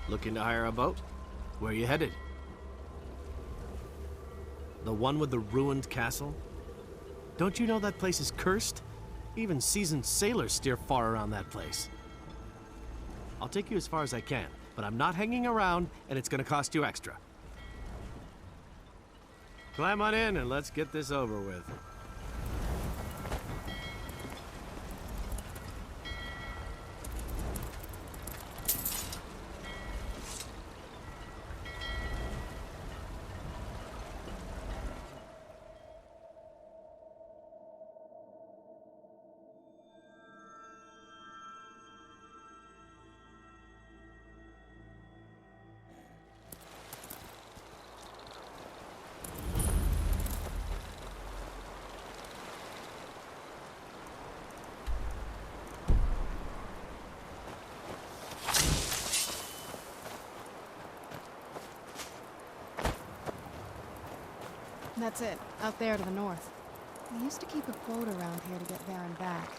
Looking to hire a boat? Where are you headed? The one with the ruined castle? Don't you know that place is cursed? Even seasoned sailors steer far around that place. I'll take you as far as I can, but I'm not hanging around, and it's gonna cost you extra. Climb on in and let's get this over with. That's it, out there to the north. We used to keep a boat around here to get there and back.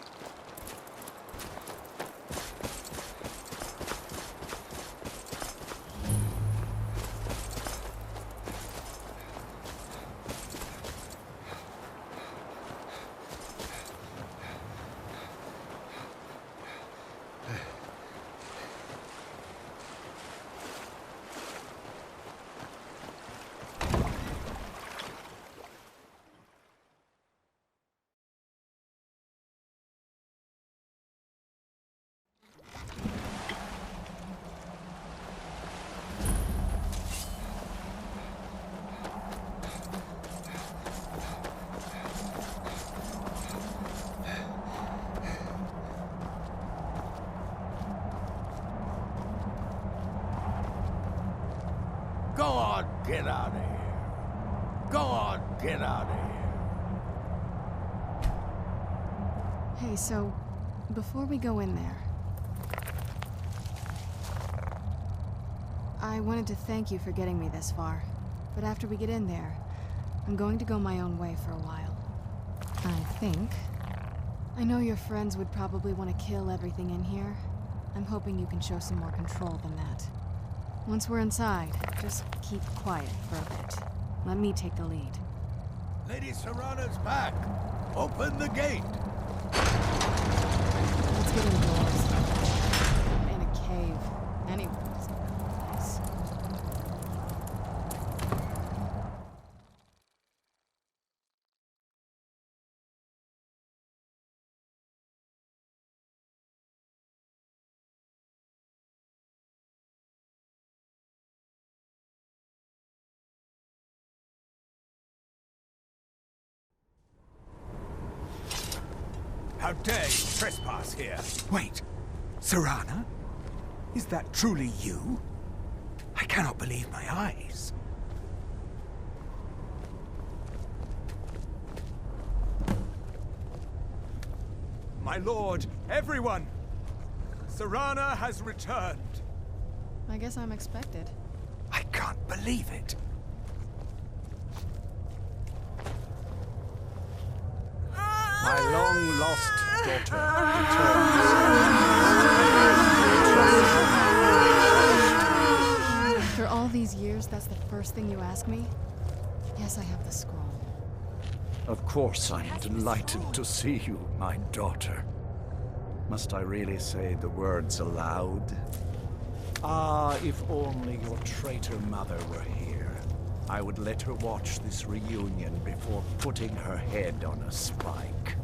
Go on, get out of here. Go on, get out of here. Hey, so, before we go in there, I wanted to thank you for getting me this far. But after we get in there, I'm going to go my own way for a while. I think. I know your friends would probably want to kill everything in here. I'm hoping you can show some more control than that. Once we're inside, just keep quiet for a bit. Let me take the lead. Lady Serrana's back. Open the gate. Let's get indoors. In a cave. Anywhere is a good place. How dare you trespass here? Wait, Serrana? Is that truly you? I cannot believe my eyes. My lord, everyone! Serrana has returned. I guess I'm expected. I can't believe it. My long-lost daughter returns. After all these years, that's the first thing you ask me? Yes, I have the scroll. Of course, I'm delighted to see you, my daughter. Must I really say the words aloud? Ah, if only your traitor mother were here. I would let her watch this reunion before putting her head on a spike.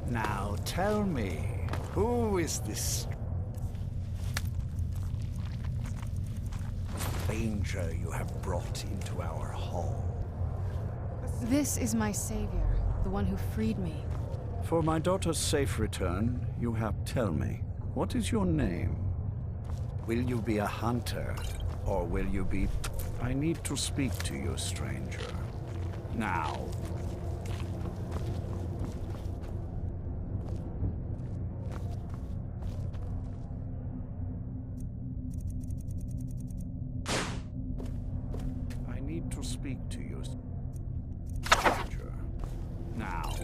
Now tell me, who is this stranger you have brought into our hall? This is my savior, the one who freed me. For my daughter's safe return, you have tell me, what is your name? Will you be a hunter, or will you be... I need to speak to you, stranger. Now. I need to speak to you, stranger. Now.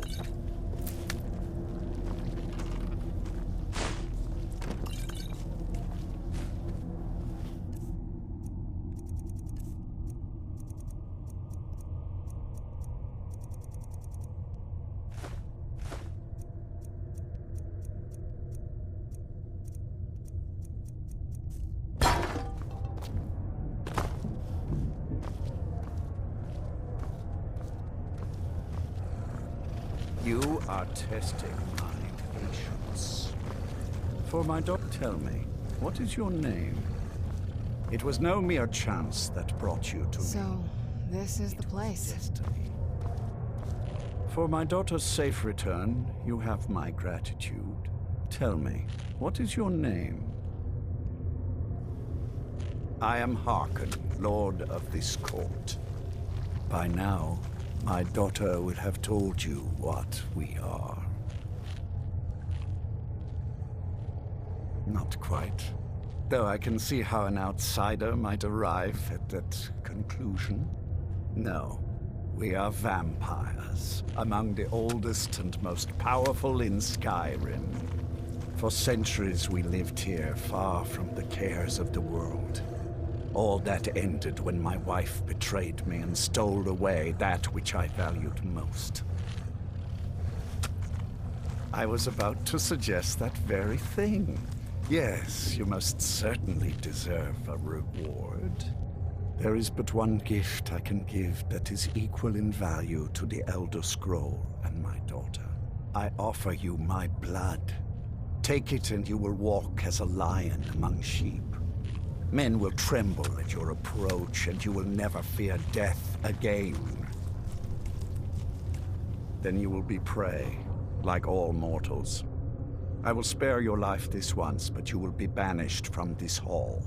You are testing my patience. For my daughter, tell me, what is your name? It was no mere chance that brought you to me. So, this is the place. Destiny. For my daughter's safe return, you have my gratitude. Tell me, what is your name? I am Harkon, Lord of this court. By now, my daughter will have told you what we are. Not quite. Though I can see how an outsider might arrive at that conclusion. No, we are vampires, among the oldest and most powerful in Skyrim. For centuries we lived here, far from the cares of the world. All that ended when my wife betrayed me and stole away that which I valued most. I was about to suggest that very thing. Yes, you most certainly deserve a reward. There is but one gift I can give that is equal in value to the Elder Scroll and my daughter. I offer you my blood. Take it and you will walk as a lion among sheep. Men will tremble at your approach and you will never fear death again. Then you will be prey, like all mortals. I will spare your life this once, but you will be banished from this hall.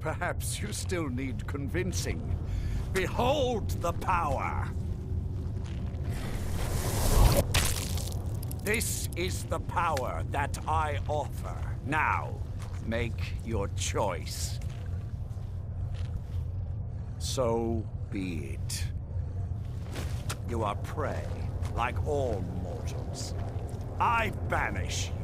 Perhaps you still need convincing. Behold the power! This is the power that I offer. Now, make your choice. So be it. You are prey, like all mortals. I banish you.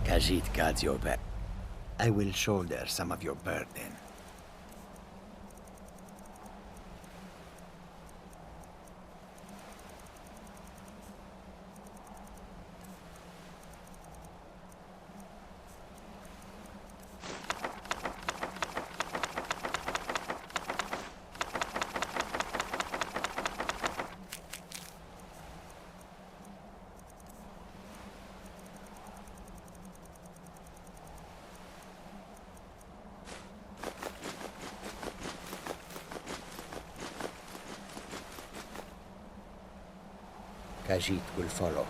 Khajiit guards your back. I will shoulder some of your burden. Khajiit will follow.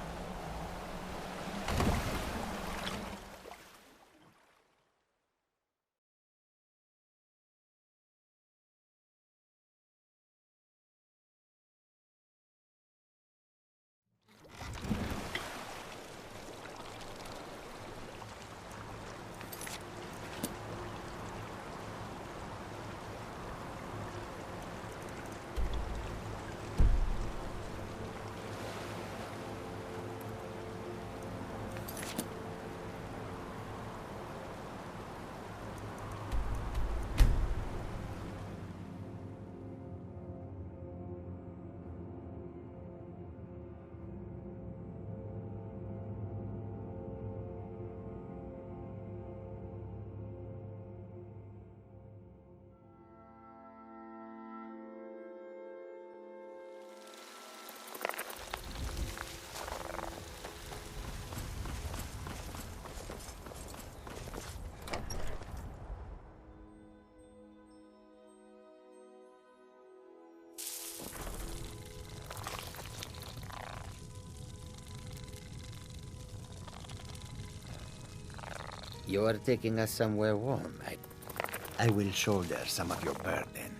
You are taking us somewhere warm. I will shoulder some of your burden.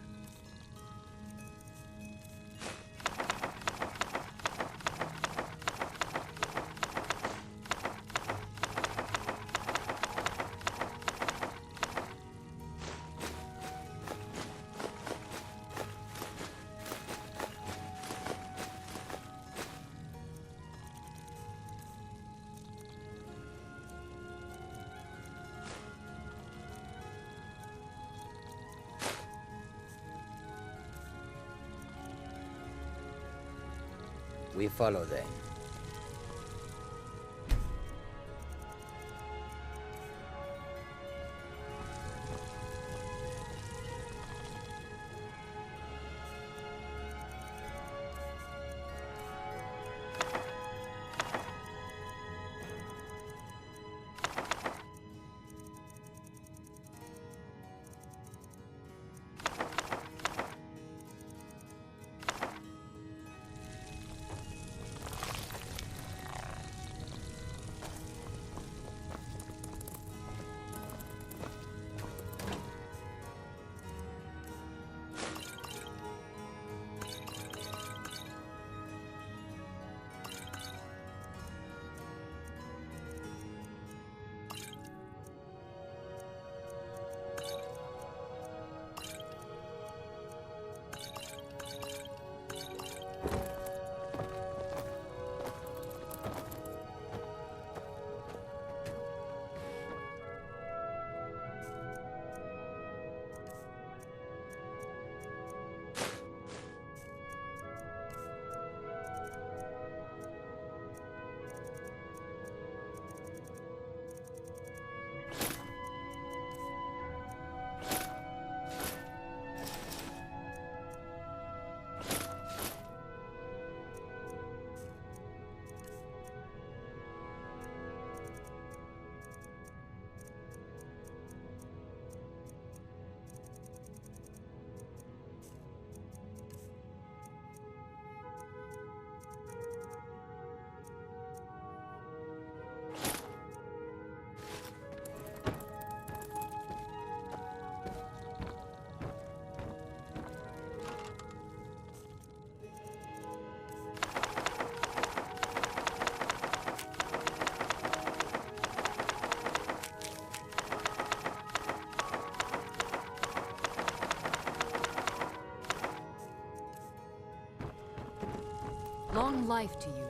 We follow then. Long life to you.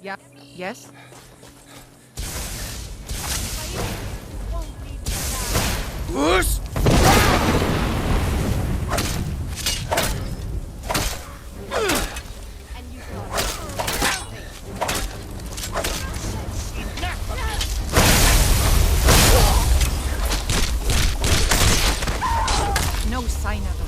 Yeah. Yes? Goose! No sign of it.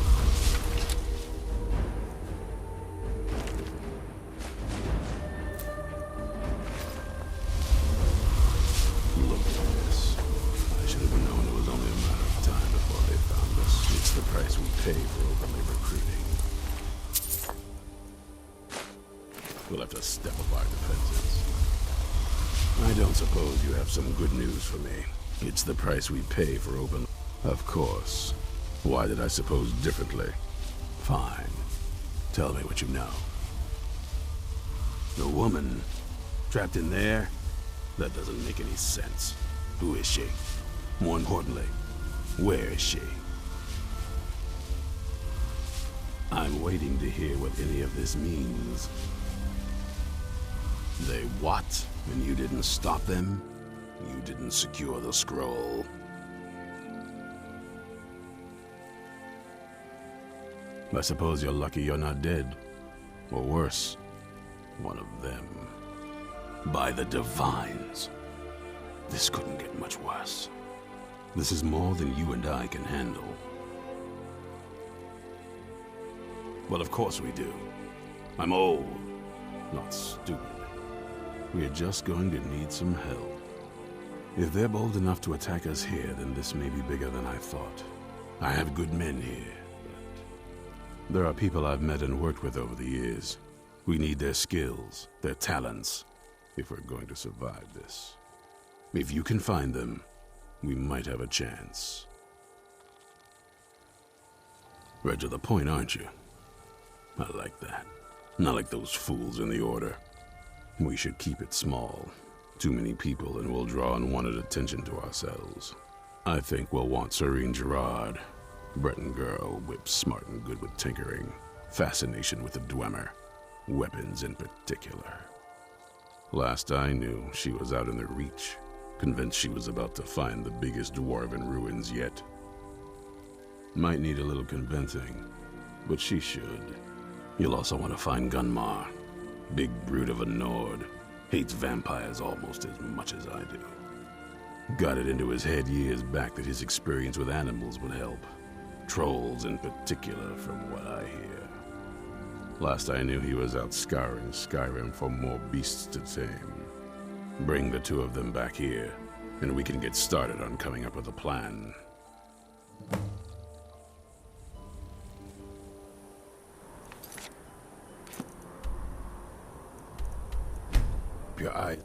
Look at this. I should have known it was only a matter of time before they found us. It's the price we pay for openly recruiting. We'll have to step up our defenses. I don't suppose you have some good news for me. It's the price we pay for open... Of course. Why did I suppose differently? Fine. Tell me what you know. The woman trapped in there? That doesn't make any sense. Who is she? More importantly, where is she? I'm waiting to hear what any of this means. They what? And you didn't stop them? You didn't secure the scroll. I suppose you're lucky you're not dead. Or worse, one of them. By the Divines. This couldn't get much worse. This is more than you and I can handle. Well, of course we do. I'm old, not stupid. We're just going to need some help. If they're bold enough to attack us here, then this may be bigger than I thought. I have good men here, but there are people I've met and worked with over the years. We need their skills, their talents, if we're going to survive this. If you can find them, we might have a chance. Right to the point, aren't you? I like that. Not like those fools in the Order. We should keep it small. Too many people and we'll draw unwanted attention to ourselves. I think we'll want Serene Gerard. Breton girl, whip smart and good with tinkering. Fascination with the Dwemer. Weapons in particular. Last I knew, she was out in the Reach, convinced she was about to find the biggest dwarven ruins yet. Might need a little convincing, but she should. You'll also want to find Gunmar. Big brute of a Nord. Hates vampires almost as much as I do. Got it into his head years back that his experience with animals would help. Trolls in particular, from what I hear. Last I knew, he was out scouring Skyrim for more beasts to tame. Bring the two of them back here, and we can get started on coming up with a plan. Your eyes.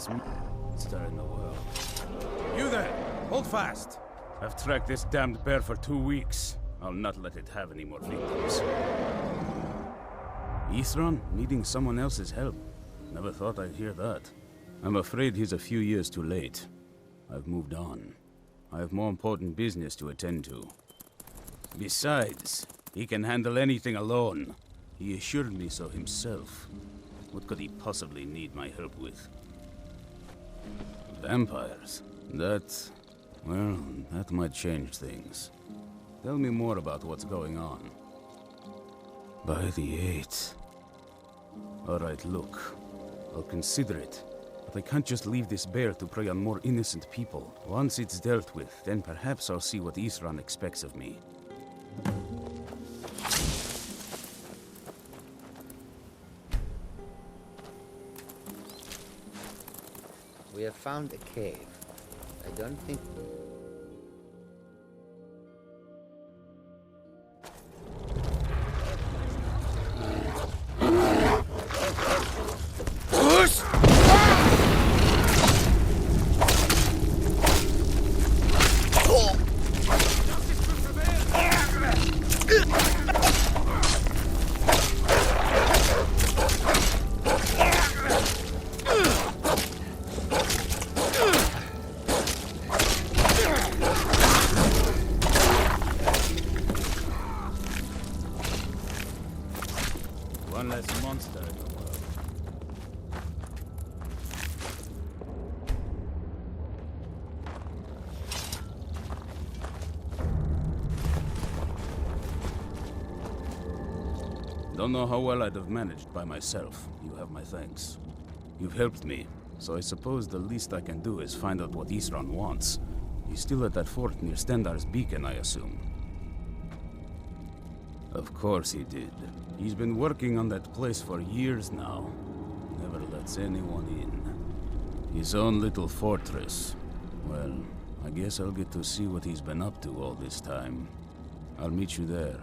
Monster in the world. You there! Hold fast! I've tracked this damned bear for 2 weeks. I'll not let it have any more victims. Ithron needing someone else's help. Never thought I'd hear that. I'm afraid he's a few years too late. I've moved on. I have more important business to attend to. Besides, he can handle anything alone. He assured me so himself. What could he possibly need my help with? Vampires? Well, that might change things. Tell me more about what's going on. By the 8th. Alright, look. I'll consider it. But I can't just leave this bear to prey on more innocent people. Once it's dealt with, then perhaps I'll see what Isran expects of me. We have found a cave. I don't think... One less monster in the world. Don't know how well I'd have managed by myself. You have my thanks. You've helped me, so I suppose the least I can do is find out what Isran wants. He's still at that fort near Stendar's beacon, I assume. Of course he did. He's been working on that place for years now. Never lets anyone in. His own little fortress. Well, I guess I'll get to see what he's been up to all this time. I'll meet you there.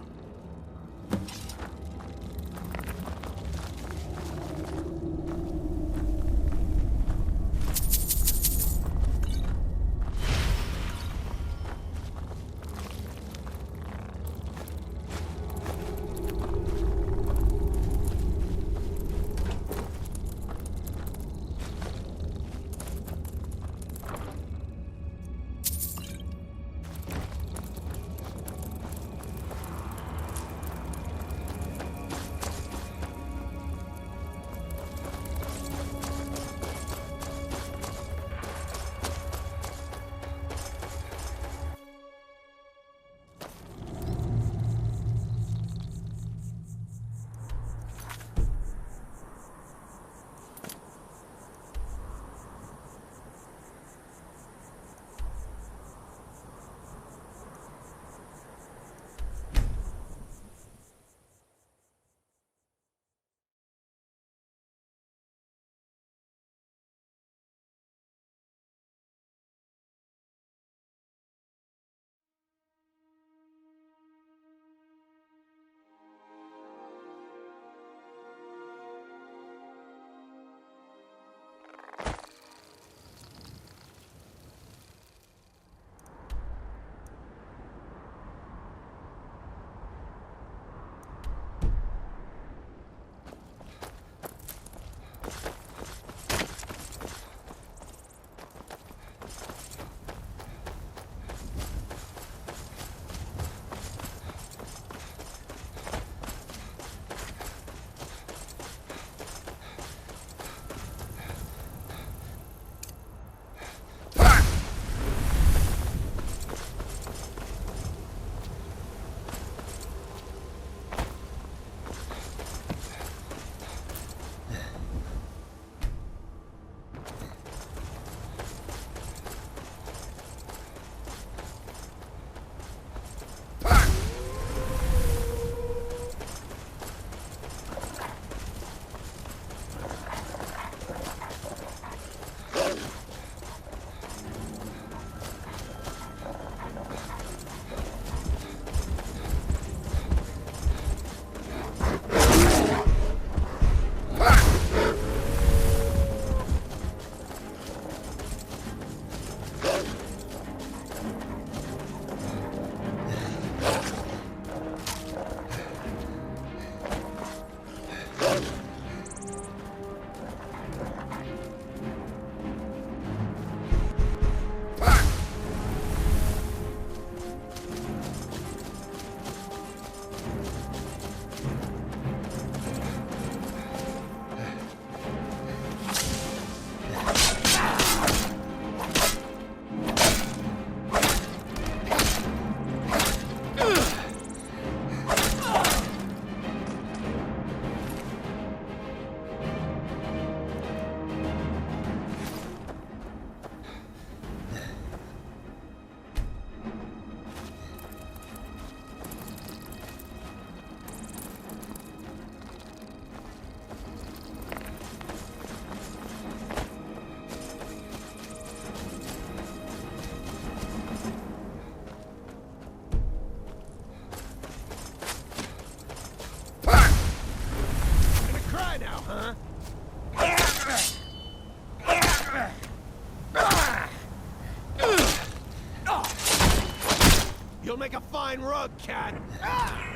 dog, cat! Ah!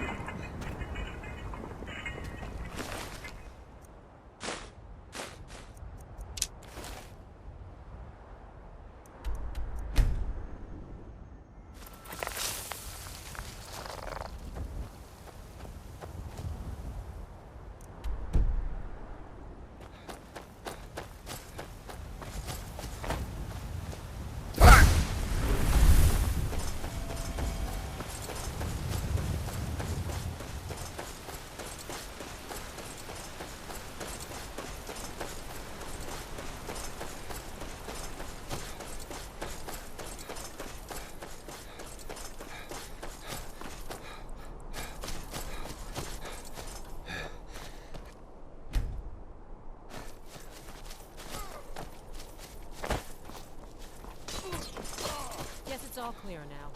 It's all clear now.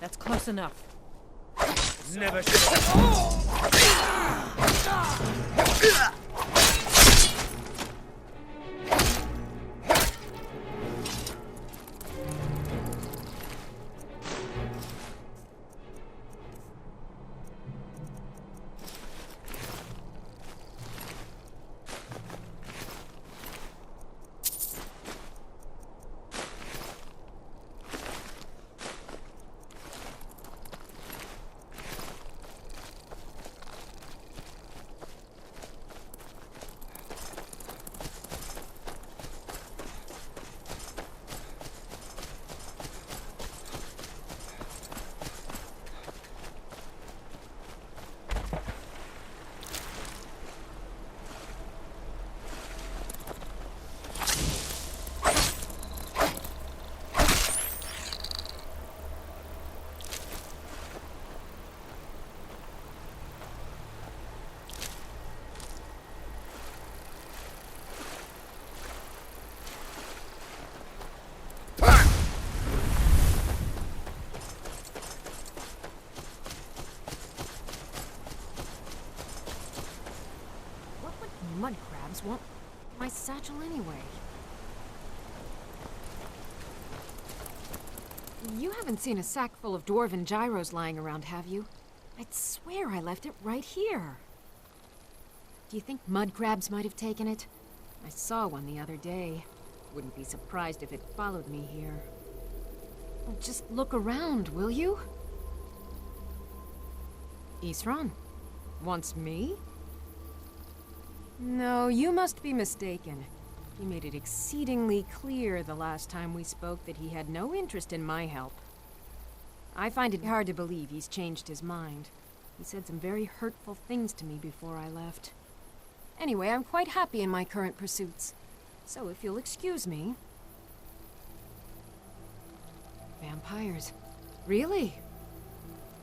That's close enough. Never Mud crabs want my satchel anyway. You haven't seen a sack full of dwarven gyros lying around, have you? I'd swear I left it right here. Do you think mud crabs might have taken it? I saw one the other day. Wouldn't be surprised if it followed me here. Well, just look around, will you? Isran? Wants me? No, you must be mistaken. He made it exceedingly clear the last time we spoke that he had no interest in my help. I find it hard to believe he's changed his mind. He said some very hurtful things to me before I left. Anyway, I'm quite happy in my current pursuits. So if you'll excuse me... Vampires. Really?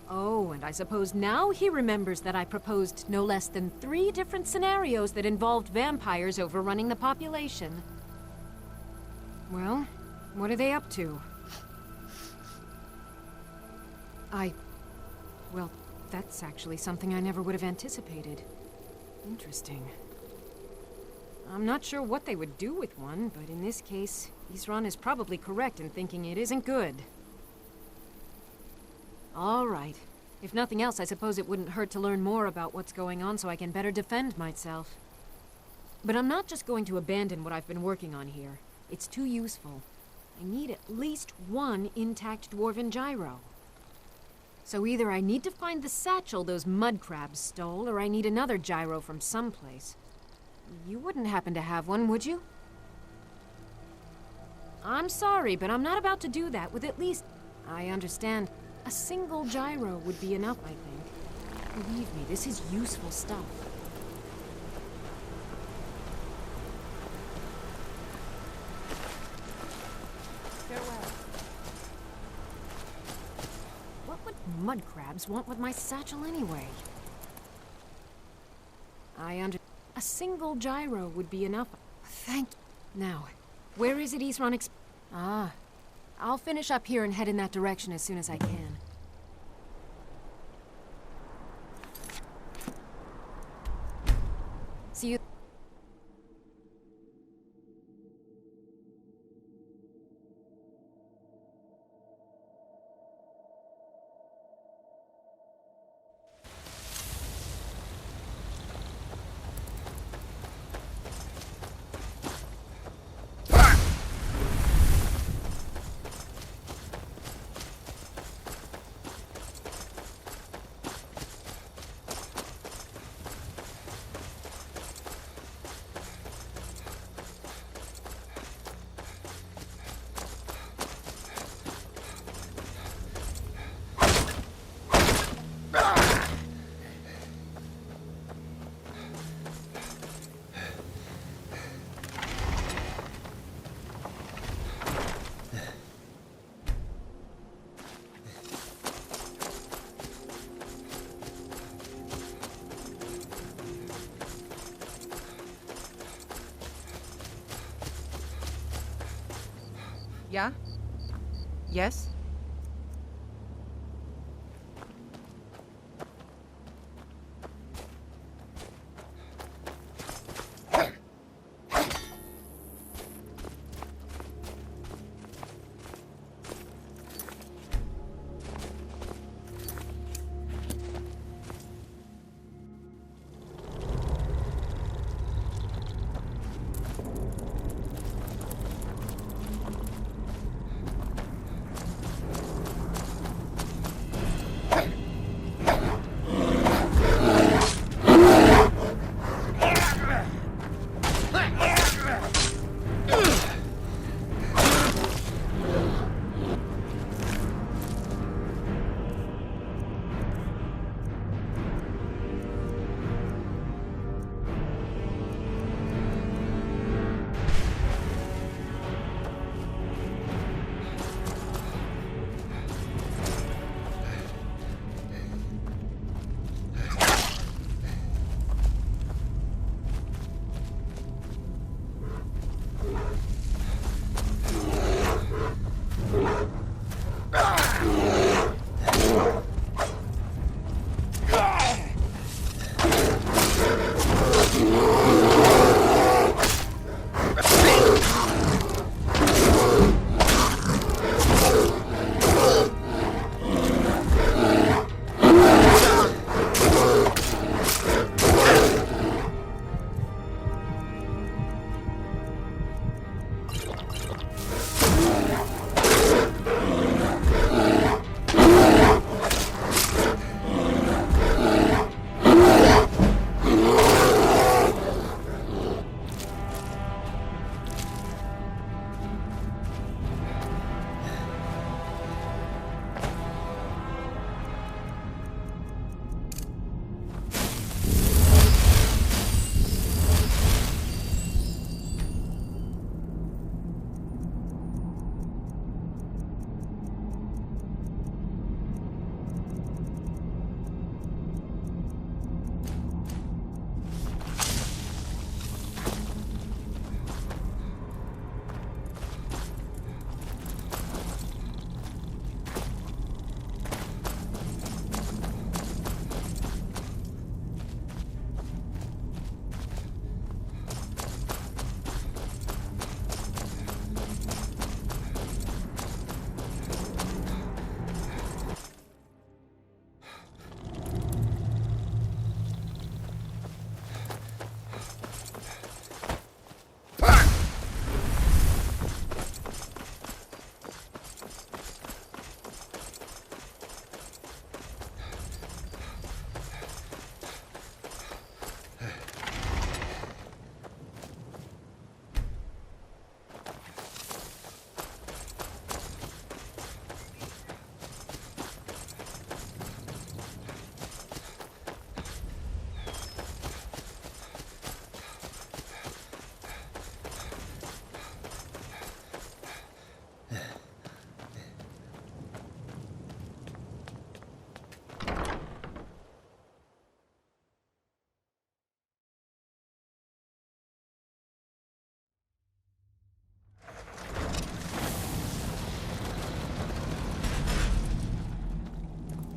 Oh, and I suppose now he remembers that I proposed no less than 3 different scenarios that involved vampires overrunning the population. Well, what are they up to? Well, that's actually something I never would have anticipated. Interesting. I'm not sure what they would do with one, but in this case, Isran is probably correct in thinking it isn't good. All right. If nothing else, I suppose it wouldn't hurt to learn more about what's going on so I can better defend myself. But I'm not just going to abandon what I've been working on here. It's too useful. I need at least 1 intact dwarven gyro. So either I need to find the satchel those mud crabs stole, or I need another gyro from someplace. You wouldn't happen to have one, would you? I'm sorry, but I'm not about to do that with at least... I understand. A single gyro would be enough, I think. Believe me, this is useful stuff. Farewell. What would mud crabs want with my satchel anyway? A single gyro would be enough. Thank you. Now, where is it Isran Ah. I'll finish up here and head in that direction as soon as I can. See you. Yeah? Yes?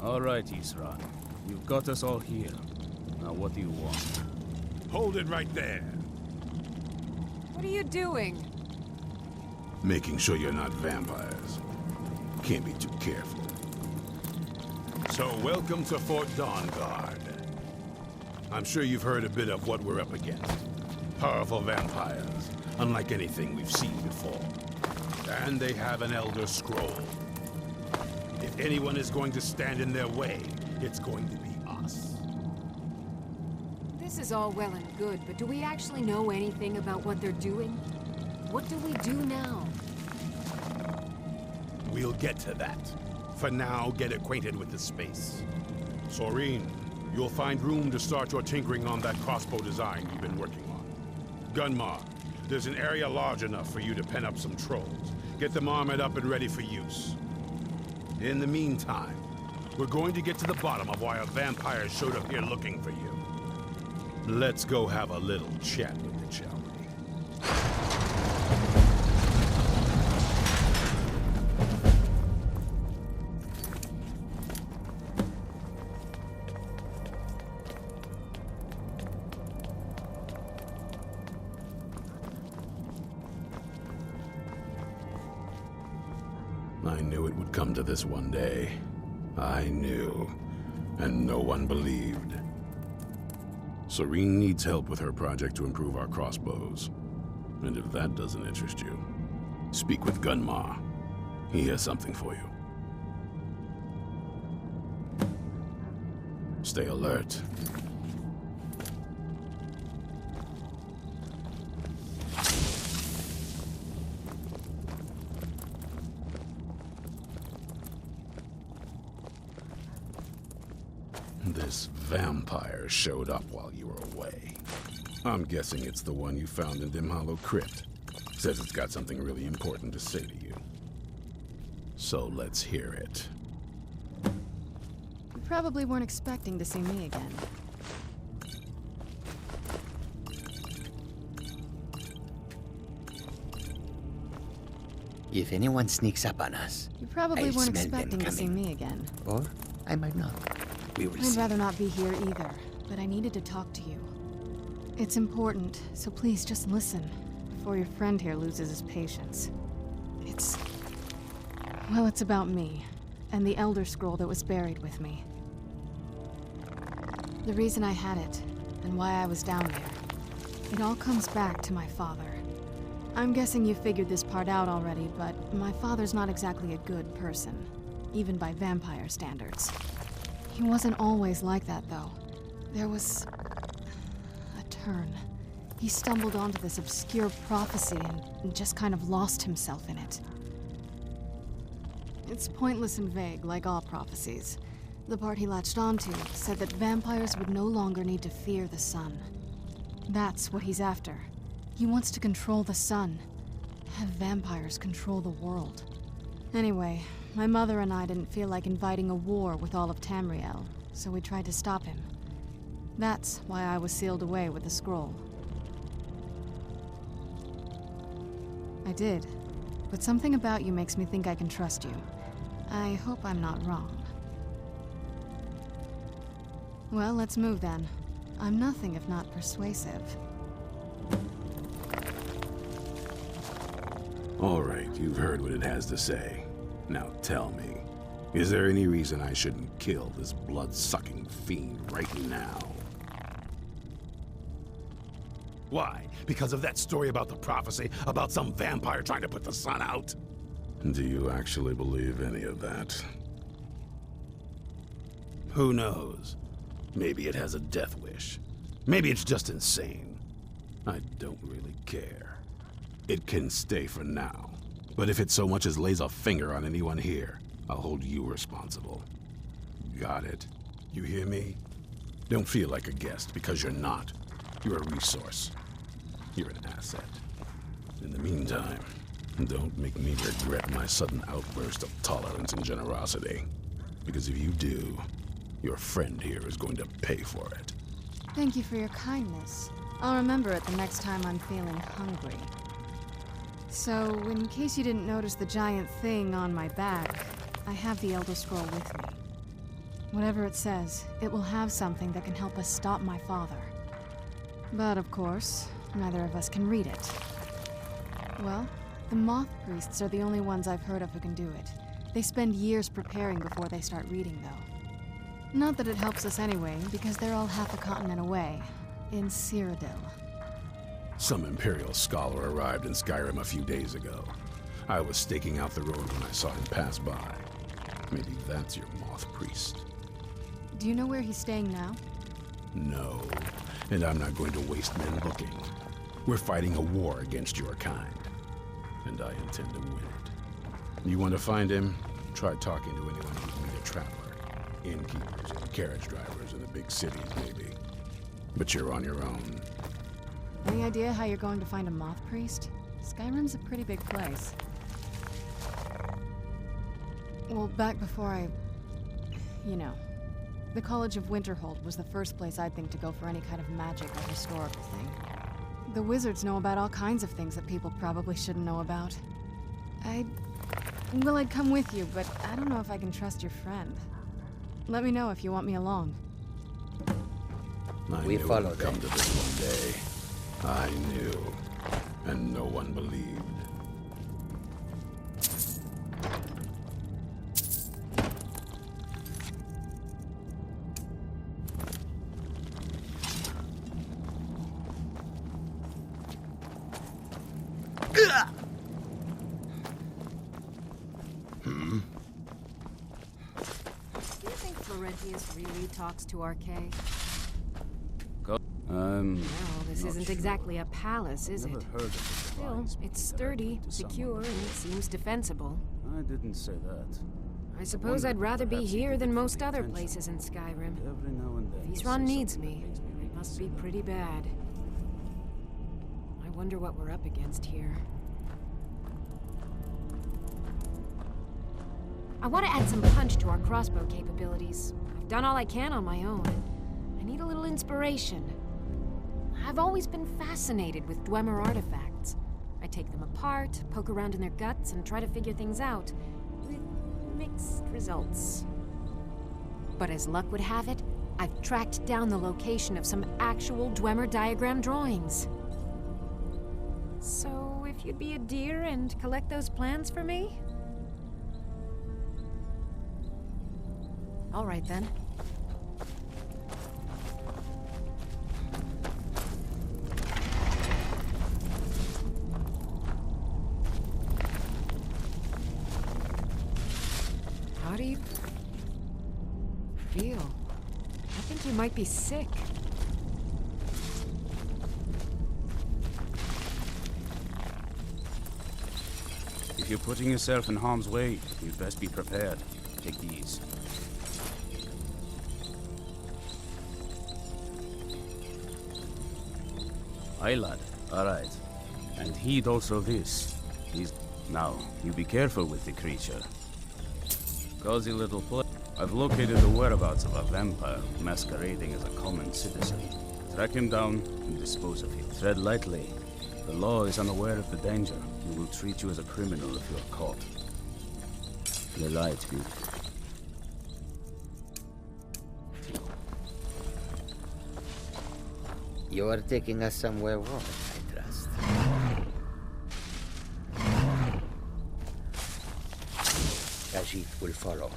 All right, Isran. You've got us all here. Now what do you want? Hold it right there. What are you doing? Making sure you're not vampires. Can't be too careful. So, welcome to Fort Dawnguard. I'm sure you've heard a bit of what we're up against. Powerful vampires, unlike anything we've seen before. And they have an Elder Scroll. If anyone is going to stand in their way, it's going to be us. This is all well and good, but do we actually know anything about what they're doing? What do we do now? We'll get to that. For now, get acquainted with the space. Soreen, you'll find room to start your tinkering on that crossbow design you've been working on. Gunmar, there's an area large enough for you to pen up some trolls. Get them armored up and ready for use. In the meantime, we're going to get to the bottom of why a vampire showed up here looking for you. Let's go have a little chat with it, shall we? I knew it would come to this one day. I knew. And no one believed. Serene needs help with her project to improve our crossbows. And if that doesn't interest you, speak with Gunmar. He has something for you. Stay alert. This vampire showed up while you were away. I'm guessing it's the one you found in Dim Hollow Crypt. Says it's got something really important to say to you. So let's hear it. You probably weren't expecting to see me again. If anyone sneaks up on us, You probably I'll weren't smell them expecting to see coming. me again. Or I might not. We will I'd see. rather not be here either, but I needed to talk to you. It's important, so please just listen, before your friend here loses his patience. Well, it's about me, and the Elder Scroll that was buried with me. The reason I had it, and why I was down there. It all comes back to my father. I'm guessing you figured this part out already, but my father's not exactly a good person, even by vampire standards. He wasn't always like that, though. There was a turn. He stumbled onto this obscure prophecy and just kind of lost himself in it. It's pointless and vague, like all prophecies. The part he latched onto said that vampires would no longer need to fear the sun. That's what he's after. He wants to control the sun. Have vampires control the world. Anyway, my mother and I didn't feel like inviting a war with all of Tamriel, so we tried to stop him. That's why I was sealed away with the scroll. I did, but something about you makes me think I can trust you. I hope I'm not wrong. Well, let's move then. I'm nothing if not persuasive. All right, you've heard what it has to say. Now tell me, is there any reason I shouldn't kill this blood-sucking fiend right now? Why? Because of that story about the prophecy, about some vampire trying to put the sun out? Do you actually believe any of that? Who knows? Maybe it has a death wish. Maybe it's just insane. I don't really care. It can stay for now. But if it so much as lays a finger on anyone here, I'll hold you responsible. Got it? You hear me? Don't feel like a guest, because you're not. You're a resource. You're an asset. In the meantime, don't make me regret my sudden outburst of tolerance and generosity. Because if you do, your friend here is going to pay for it. Thank you for your kindness. I'll remember it the next time I'm feeling hungry. So, in case you didn't notice the giant thing on my back, I have the Elder Scroll with me. Whatever it says, it will have something that can help us stop my father. But of course, neither of us can read it. Well, the Moth Priests are the only ones I've heard of who can do it. They spend years preparing before they start reading, though. Not that it helps us anyway, because they're all half a continent away, in Cyrodiil. Some Imperial scholar arrived in Skyrim a few days ago. I was staking out the road when I saw him pass by. Maybe that's your Moth Priest. Do you know where he's staying now? No, and I'm not going to waste men looking. We're fighting a war against your kind, and I intend to win it. You want to find him? Try talking to anyone who's meet a traveler. Innkeepers and carriage drivers in the big cities, maybe. But you're on your own. Any idea how you're going to find a Moth Priest? Skyrim's a pretty big place. Well, back before you know. The College of Winterhold was the first place I'd think to go for any kind of magic or historical thing. The wizards know about all kinds of things that people probably shouldn't know about. Well, I'd come with you, but I don't know if I can trust your friend. Let me know if you want me along. I We knew follow it would come them. to this one day. I knew. And no one believed. Do you think Florentius really talks to Arcay? Well, This isn't exactly a palace, is it? Never heard of a Still, device being it's sturdy, directed to someone. secure, and it seems defensible. I didn't say that. I suppose I'd wondered if rather be perhaps he here did than it for most the other attention. places in Skyrim. Every now and then. If he Isran says needs something me, that makes me it must be reconsider. pretty bad. I wonder what we're up against here. I want to add some punch to our crossbow capabilities. I've done all I can on my own. I need a little inspiration. I've always been fascinated with Dwemer artifacts. I take them apart, poke around in their guts, and try to figure things out, with mixed results. But as luck would have it, I've tracked down the location of some actual Dwemer diagram drawings. So, if you'd be a dear and collect those plans for me? All right, then. How do you feel? I think you might be sick. If you're putting yourself in harm's way, you'd best be prepared. Take these. Aye, lad. All right. And heed also this. Now, you be careful with the creature. Cozy little place. I've located the whereabouts of a vampire masquerading as a common citizen. Track him down and dispose of him. Tread lightly. The law is unaware of the danger. He will treat you as a criminal if you are caught. The light, beautiful. You are taking us somewhere warm, I trust. Khajiit will follow.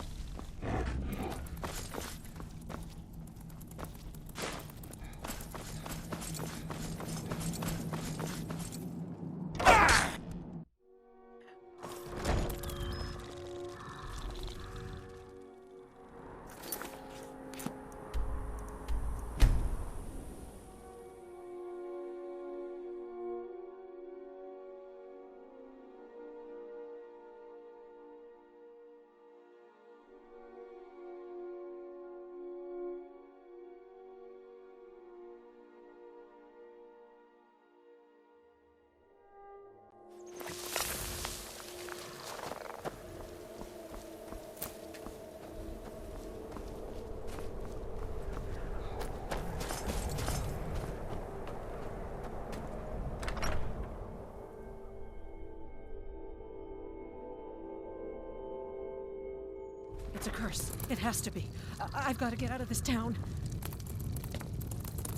It's a curse. It has to be. I've got to get out of this town.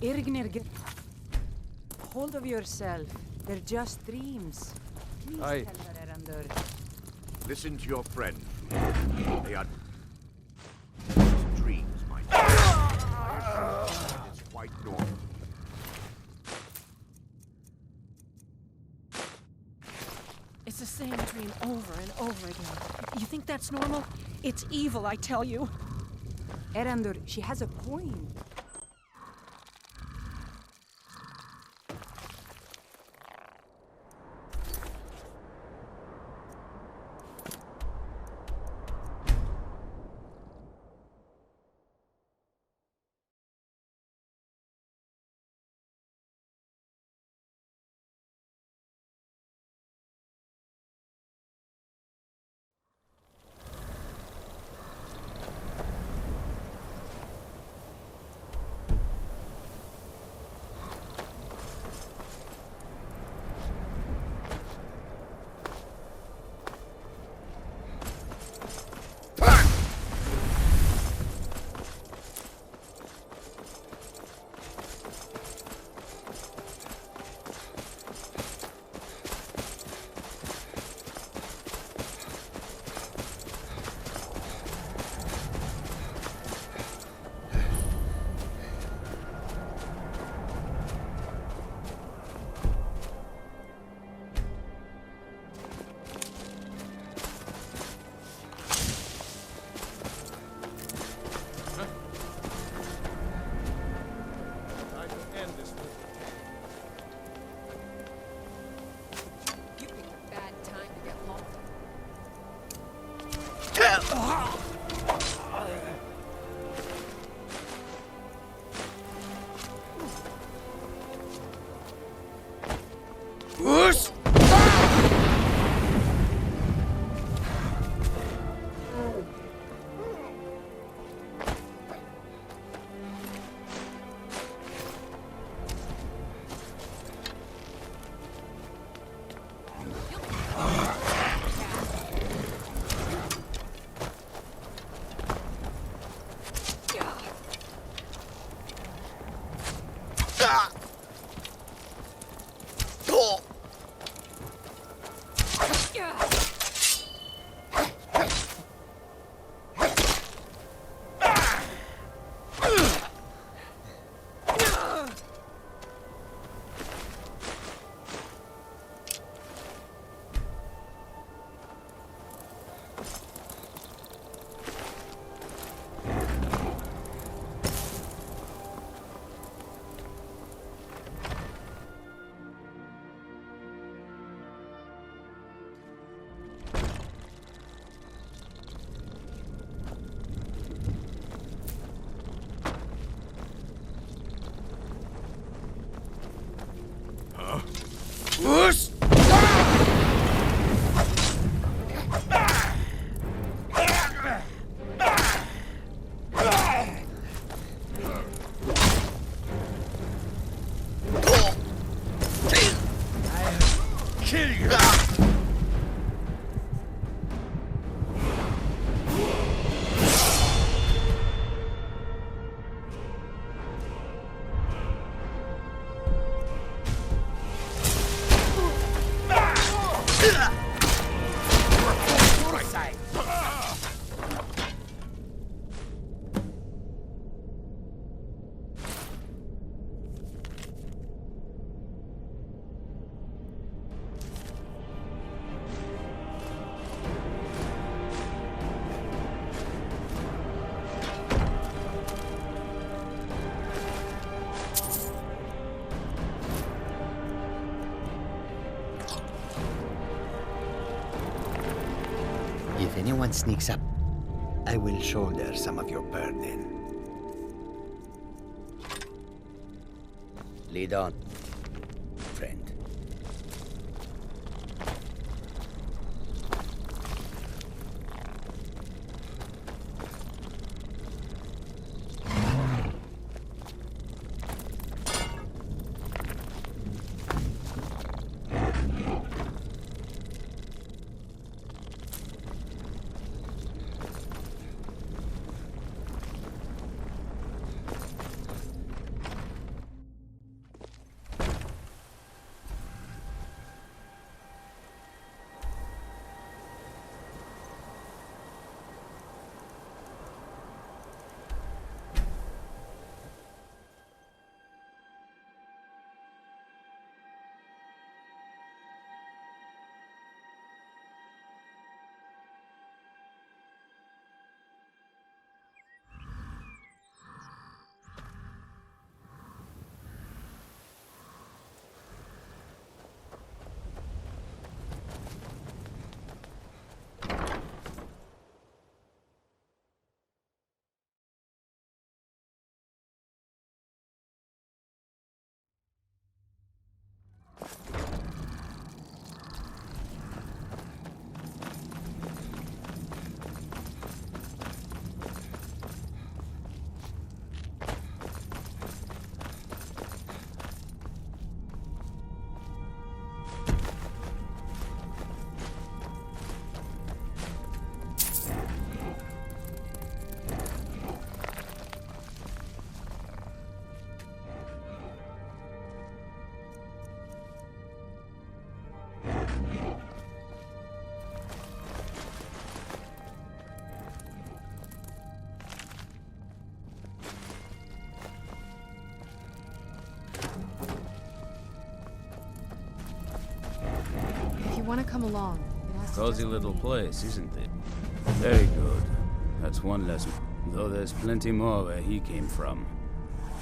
Irgnir, get hold of yourself. They're just dreams. Please Aye. tell her, Erandur. Listen to your friend. They are dreams, my dear. It's quite normal. It's the same dream over and over again. You think that's normal? It's evil, I tell you. Erandur, she has a point. End this with You picked a bad time to get lost. Whoosh! Whoosh! Kill you! If anyone sneaks up, I will shoulder some of your burden. Lead on, friend. Want to come along? Cozy little place, isn't it? Very good. That's one less. Though there's plenty more where he came from.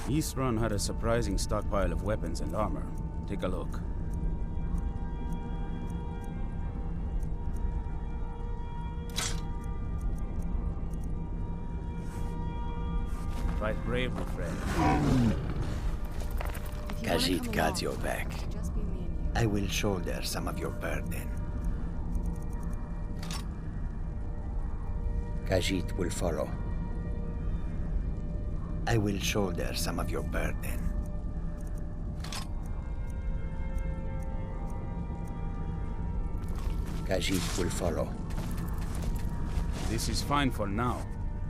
Eastrun had a surprising stockpile of weapons and armor. Take a look. Fight bravely, friend. Khajiit got your back. Just be me and you. I will shoulder some of your burden. Khajiit will follow. I will shoulder some of your burden. Khajiit will follow. This is fine for now.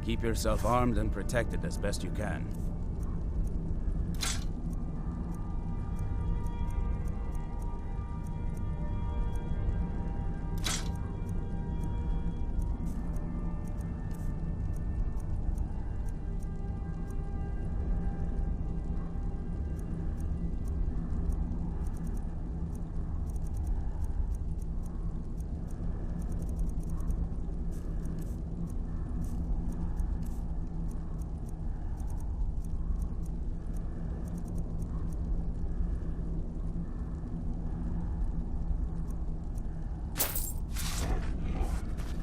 Keep yourself armed and protected as best you can.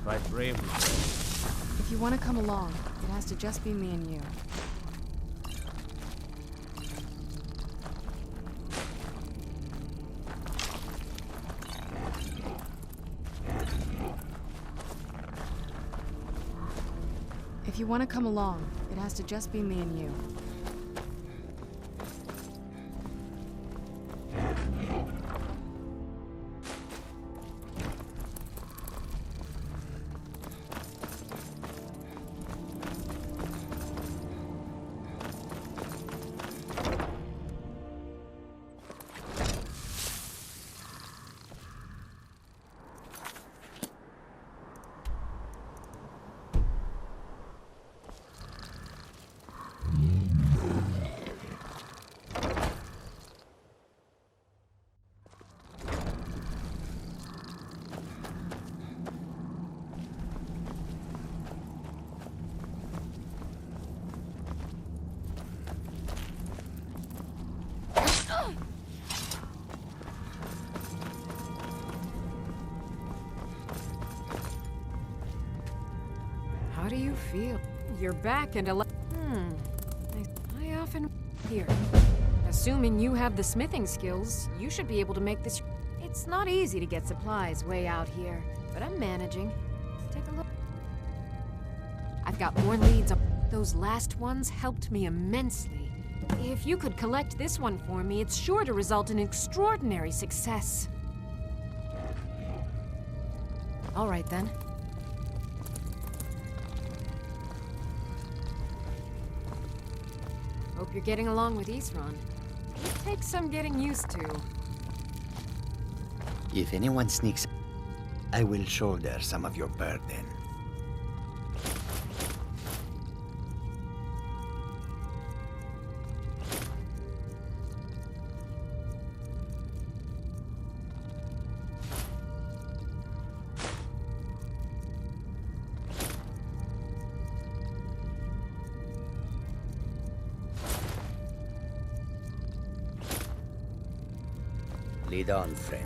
Fight bravely. If you want to come along, it has to just be me and you. If you want to come along, it has to just be me and you. How do you feel? You're back and I often here. Assuming you have the smithing skills, you should be able to make this. It's not easy to get supplies way out here, but I'm managing. Take a look. I've got more leads. Those last ones helped me immensely. If you could collect this one for me, it's sure to result in extraordinary success. All right, then. Hope you're getting along with Eastrun. It takes some getting used to. If anyone sneaks, I will shoulder some of your burden. Lead on, friend.